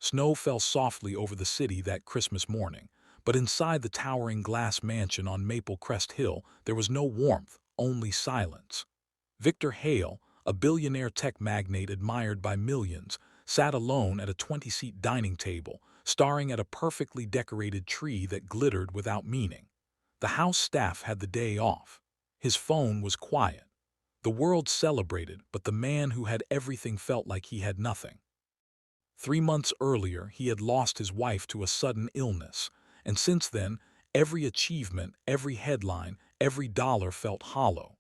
Snow fell softly over the city that Christmas morning, but inside the towering glass mansion on Maple Crest Hill there was no warmth, only silence. Victor Hale, a billionaire tech magnate admired by millions, sat alone at a 20-seat dining table, staring at a perfectly decorated tree that glittered without meaning. The house staff had the day off. His phone was quiet. The world celebrated, but the man who had everything felt like he had nothing. 3 months earlier, he had lost his wife to a sudden illness, and since then, every achievement, every headline, every dollar felt hollow.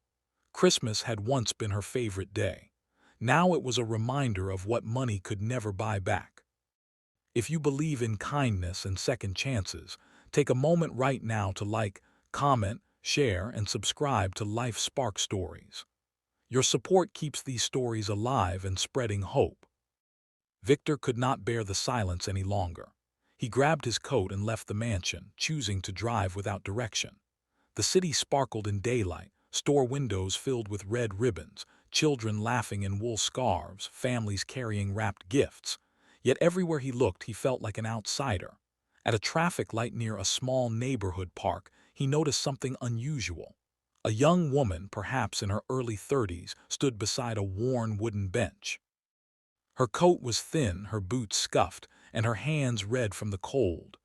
Christmas had once been her favorite day. Now it was a reminder of what money could never buy back. If you believe in kindness and second chances, take a moment right now to like, comment, share, and subscribe to Life Spark Stories. Your support keeps these stories alive and spreading hope. Victor could not bear the silence any longer. He grabbed his coat and left the mansion, choosing to drive without direction. The city sparkled in daylight, store windows filled with red ribbons, children laughing in wool scarves, families carrying wrapped gifts. Yet everywhere he looked, he felt like an outsider. At a traffic light near a small neighborhood park, he noticed something unusual. A young woman, perhaps in her early 30s, stood beside a worn wooden bench. Her coat was thin, her boots scuffed, and her hands red from the cold.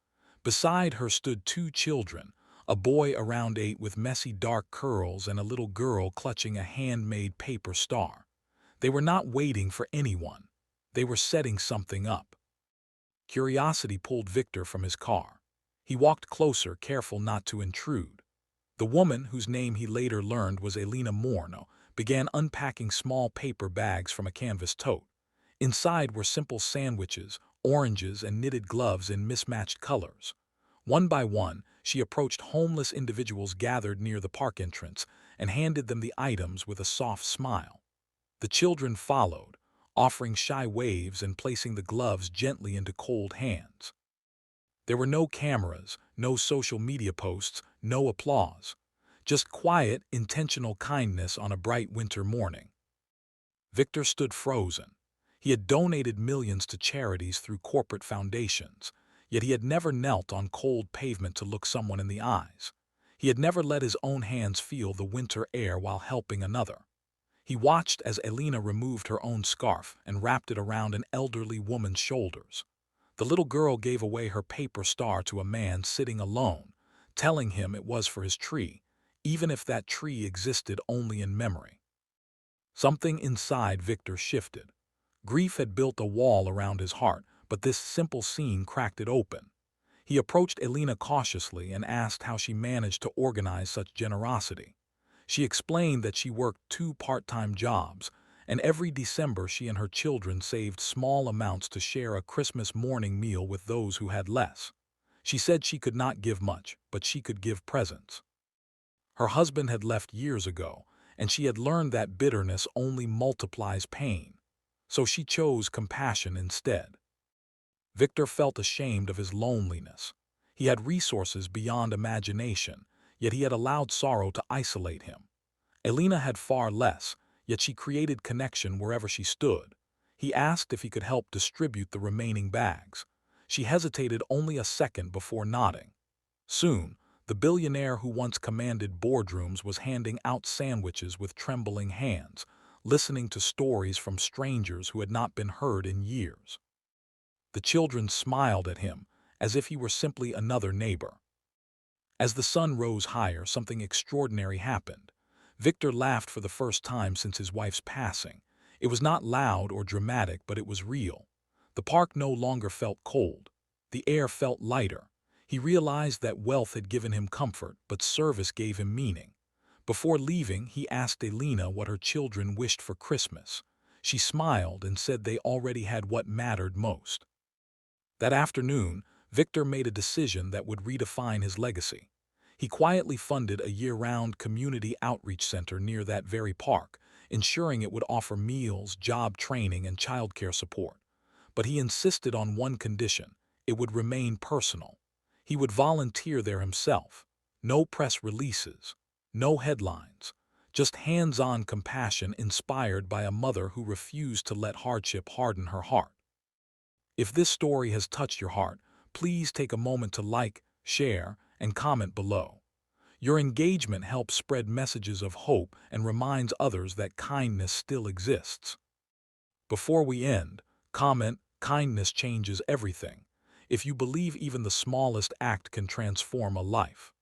Beside her stood two children, a boy around 8 with messy dark curls and a little girl clutching a handmade paper star. They were not waiting for anyone. They were setting something up. Curiosity pulled Victor from his car. He walked closer, careful not to intrude. The woman, whose name he later learned was Elena Morno, began unpacking small paper bags from a canvas tote. Inside were simple sandwiches, oranges, and knitted gloves in mismatched colors. One by one, she approached homeless individuals gathered near the park entrance and handed them the items with a soft smile. The children followed, offering shy waves and placing the gloves gently into cold hands. There were no cameras, no social media posts, no applause. Just quiet, intentional kindness on a bright winter morning. Victor stood frozen. He had donated millions to charities through corporate foundations, yet he had never knelt on cold pavement to look someone in the eyes. He had never let his own hands feel the winter air while helping another. He watched as Elena removed her own scarf and wrapped it around an elderly woman's shoulders. The little girl gave away her paper star to a man sitting alone, telling him it was for his tree, even if that tree existed only in memory. Something inside Victor shifted. Grief had built a wall around his heart, but this simple scene cracked it open. He approached Elena cautiously and asked how she managed to organize such generosity. She explained that she worked 2 part-time jobs, and every December she and her children saved small amounts to share a Christmas morning meal with those who had less. She said she could not give much, but she could give presents. Her husband had left years ago, and she had learned that bitterness only multiplies pain. So she chose compassion instead. Victor felt ashamed of his loneliness. He had resources beyond imagination, yet he had allowed sorrow to isolate him. Elena had far less, yet she created connection wherever she stood. He asked if he could help distribute the remaining bags. She hesitated only a second before nodding. Soon, the billionaire who once commanded boardrooms was handing out sandwiches with trembling hands, listening to stories from strangers who had not been heard in years. The children smiled at him, as if he were simply another neighbor. As the sun rose higher, something extraordinary happened. Victor laughed for the first time since his wife's passing. It was not loud or dramatic, but it was real. The park no longer felt cold. The air felt lighter. He realized that wealth had given him comfort, but service gave him meaning. Before leaving, he asked Elena what her children wished for Christmas. She smiled and said they already had what mattered most. That afternoon, Victor made a decision that would redefine his legacy. He quietly funded a year-round community outreach center near that very park, ensuring it would offer meals, job training, and childcare support. But he insisted on one condition: it would remain personal. He would volunteer there himself. No press releases. No headlines, just hands-on compassion inspired by a mother who refused to let hardship harden her heart. If this story has touched your heart, please take a moment to like, share, and comment below. Your engagement helps spread messages of hope and reminds others that kindness still exists. Before we end, comment, kindness changes everything. If you believe even the smallest act can transform a life,